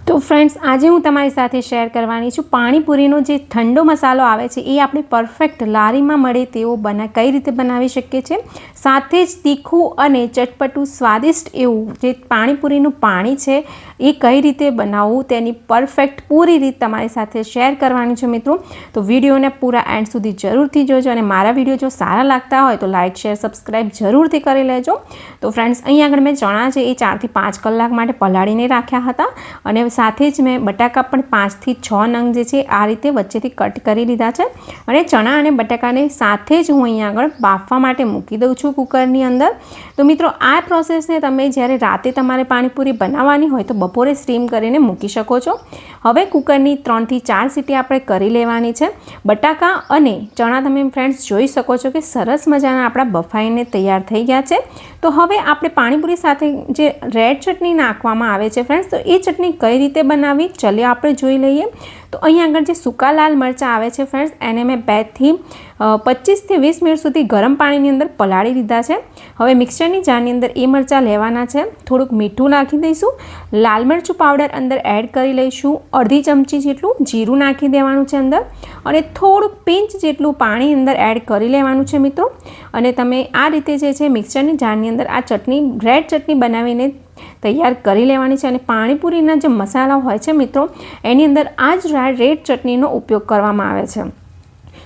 तो फ्रेंड्स आज हूँ तमारी साथे शेर करवानी छूँ पाणीपुरीनो जे ठंडो मसालो आवे छे ए आपणे परफेक्ट लारीमां मळे तेवो कई रीते बनावी शकीए छीए। साथे ज तीखुं अने चटपटुं स्वादिष्ट एवुं जे पाणीपुरीनुं पाणी छे ए कई रीते बनाववुं तेनी परफेक्ट पूरी रीत तमारी साथे शेर करवानी छे मित्रों। तो विडियोने पूरा एंड सुधी जरूरथी जोजो अने मारा विडियो जो सारा लागता होय तो लाइक शेर सब्सक्राइब जरूरथी करी लेजो। तो फ्रेंड्स अहीं आगळ मैं चणा छे ए 4 થી 5 कलाक माटे पलाळीने राख्या हता अने साथे ज मैं बटाका पण 5 થી 6 नंग जे छे आ रीते वच्चेथी कट करी लीधा छे अने चणा अने बटाकाने साथे ज हूँ अहीं आगळ बाफवा माटे मूकी दऊं छुं कुकरनी अंदर। तो मित्रों आ प्रोसेसने तमे ज्यारे राते तमारे पाणीपुरी बनाववानी होय तो बपोरे स्टीम करीने मूकी शको छो। हवे कुकरनी 3 થી 4 सीटी आपणे करी लेवानी छे। बटाका अने चणा तमे फ्रेंड्स जोई शको छो के सरस मजाना आपणा बफाईने तैयार थई गया छे। तो हवे आपणे पाणीपुरी साथे जे रेड चटनी नाखवामां आवे छे फ्रेंड्स तो ए चटनी कई रीते बनावी चलिए आपणे जोई लईए। तो अहीं आगळ जे सूका लाल मरचा आवे छे फ्रेंड्स एने मैं 2 થી 25 થી 20 मिनिट सुधी गरम पाणीनी अंदर पलाળી दीधा छे। हवे मिक्सरनी जारनी अंदर ए मरचा लेवाना छे, थोड़ुंक मीठुं नाखी दईशुं, लाल मरचुं पाउडर अंदर एड करी लईशुं, अर्धी चमची जेटलुं जीरुं नाखी देवानुं छे अंदर अने थोड़ुंक पिंच जेटलुं पाणी अंदर एड करी लेवानुं छे मित्रों। अने तमे आ रीते जे छे मिक्सरनी जारनी अंदर आ चटनी रेड चटनी बनावीने तैयार करी लेवानी छे। अने पाणीपुरीना जे मसाला होय छे मित्रों एनी अंदर आज रेड चटनीनो उपयोग करवामां आवे छे।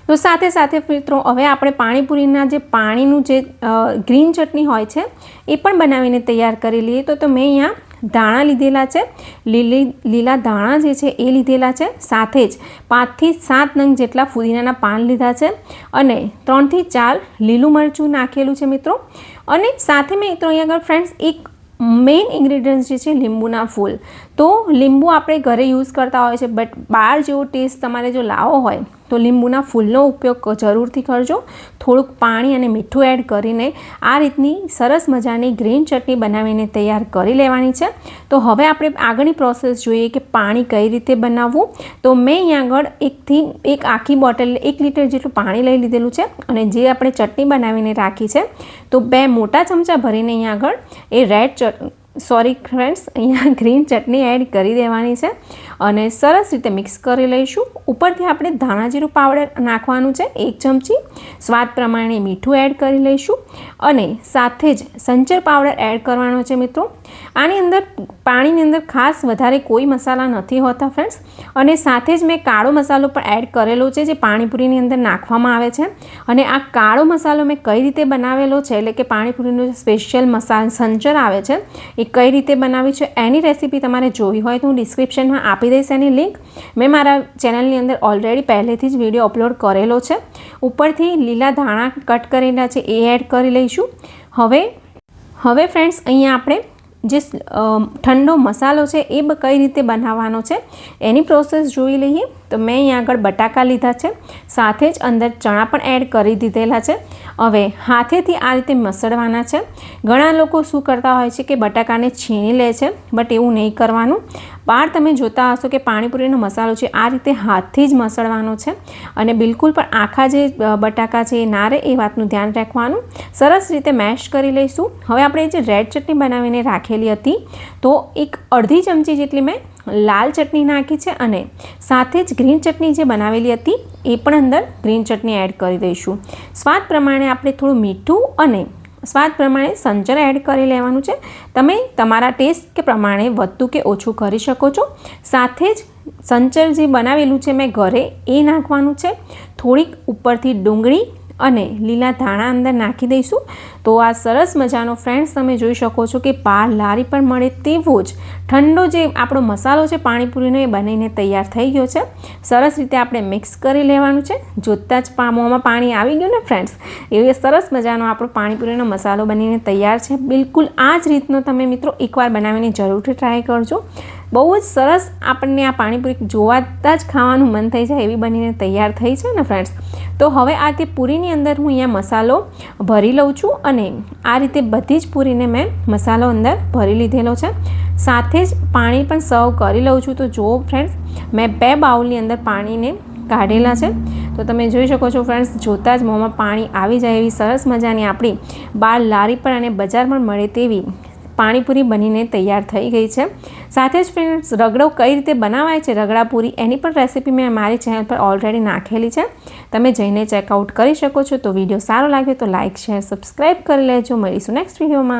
तो साथे साथे मित्रों हवे आपणे पाणीपुरीना जे पाणीनुं जे ग्रीन चटनी होय छे ए पण बनावीने तैयार करी लईए। तो मैं अहींया धाणा लीधेला छे, लीला धाणा जे छे ए लीधेला छे, साथे ज 5 થી 7 नंग जेटला फुदीनाना पान लीधा छे अने 3 થી 4 लीलू मरचुं नाखेलुं छे मित्रों। अने साथे में मित्रों अहींया આગળ फ्रेंड्स एक मेन इंग्रेडिएंट्स जे छे લીંબુના फूल। तो લીંબુ આપણે ઘરે यूज करता होय छे बट बार जेवो टेस्ट तमारे जो लावो होय तो લીંબુના फूलनो उपयोग जरूरथी करजो। थोड़ुंक पाणी अने मीठुं एड करीने आ रीतनी सरस मजानी ग्रीन चटनी बनावीने तैयार करी लेवानी छे। तो हवे आपणे आगळनी प्रोसेस जोईए के पाणी कई रीते बनाववुं। तो मैं अहीं आगळ एक आखी बोटल 1 लीटर जेटલું पाणी लई लीधेलुं छे अने जे आपणे चटनी बनावीने राखी छे तो 2 मोटा चमचा भरीने अहीं आगळ ए फ्रेंड्स अहींया ग्रीन चटनी एड करी देवानी छे अने सरस रीते मिक्स करी लईशुं। उपरथी आपणे धाणा जीरुं पाउडर नाखवानुं छे 1 चमची, स्वाद प्रमाणे मीठुं एड करी लईशुं अने साथे ज संचर पाउडर एड करवानो छे मित्रों। आनी अंदर पाणीनी अंदर खास वधारे कोई मसाला नथी होता फ्रेंड्स अने साथे ज मैं काळो मसालो पण एड करेलो छे जे पाणीपुरीनी अंदर नाखवामां आवे छे। अने आ काळो मसालो मैं कई रीते बनावेलो छे એટલે કે पाणीपुरीनो स्पेशियल मसाला संचर आवे छे ए कई रीते बनावी छे एनी रेसिपी तमारे जोवी होय तो हूँ डिस्क्रिप्शनमां आपी दईश एनी लिंक। मैं मारा चेनलनी अंदर ऑलरेडी पहलेथी ज विडियो अपलोड करेलो छे। उपरथी लीला धाणा कट करेला छे ए एड करी लईशुं। हवे फ्रेंड्स अहींया आपणे जे ठंडो मसालो है ए कई रीते बनाववानो छे एनी प्रोसेस जोई लईए। तो मैं अहीं आगळ बटाका लीधा छे, साथे ज अंदर चणा पण एड करी दीधेला छे। हवे हाथेथी आ रीते मसळवाना छे। घणा लोको शुं करता होय छे के बटाकाने छीणी ले छे बट एवुं नहीं करवानुं। बार तमे जोता हशो के पाणीपुरीनो मसालो छे आ रीते हाथथी ज मसळवानो छे अने बिलकुल पण आखा जे बटाका छे ना रहे ए वातनुं ध्यान राखवानुं। सरस रीते मेश करी लईशुं। हवे आपणे जे रेड चटनी बनावीने राखेली हती तो एक अर्धी चमची जेटली मैं लाल चटनी नाखी छे अने साथे ज ग्रीन चटनी जे बनावेली हती ए पण अंदर ग्रीन चटनी एड करी दईशुं। स्वाद प्रमाणे आपणे थोड़ुं मीठुं अने स्वाद प्रमाणे संचर एड करी लेवानुं छे। तमे तमारा टेस्ट के प्रमाणे वधुं के ओछुं करी शको छो। साथे ज संचर जे बनावेलुं छे मैं घरे ए नाखवानुं छे। थोड़ीक उपरथी डુંગળી अने लीला धाणा अंदर नाखी दईशुं। तो आ सरस मजानो फ्रेंड्स तमे जोई शको छो कि बार लारी पर मळे तेवो ज ठंडो जे आपणो मसालो छे पाणीपुरीनो ए बनीने तैयार थई गयो छे। सरस रीते आपणे मिक्स करी लेवानुं छे। जोता ज मोंमां पाणी आवी गयुं ने फ्रेंड्स एवे सरस मजानो आपणो पाणीपुरीनो मसालो बनीने तैयार छे। बिलकुल आ ज रीतनो तमे मित्रों एकवार बनावीने जरूरथी ट्राय करजो। बहु ज सरस आपणे आ पाणीपुरी जोवाता ज खावानुं मन थई जाय एवी बनीने तैयार थई छे ने फ्रेंड्स। तो हवे आ ते पूरीनी अंदर हूँ अहींया मसालो भरी लઉં છું અને આ રીતે બધી જ પૂરીને મેં મસાલો અંદર ભરી લીધેલો છે। સાથે જ પાણી પણ સર્વ કરી લઉં છું। તો જુઓ ફ્રેન્ડ્સ મેં 2 બાઉલની અંદર પાણીને કાઢેલા છે। તો તમે જોઈ શકો છો ફ્રેન્ડ્સ જોતાં જ મોંમાં પાણી આવી જાય એવી સરસ મજાની આપણી બાર લારી પર અને બજારમાં મળે તેવી પાણીપુરી બનીને તૈયાર થઈ ગઈ છે. સાથે જ ફ્રેન્ડ્સ, રગડો કઈ રીતે બનાવાય છે, રગડાપુરી, એની પણ રેસીપી મેં મારી ચેનલ પર ઓલરેડી નાખેલી છે. તમે જઈને ચેકઆઉટ કરી શકો છો. તો વિડીયો સારો લાગે તો લાઇક, શેર, સબસ્ક્રાઈબ કરી લેજો. મળીશું નેક્સ્ટ વિડીયોમાં.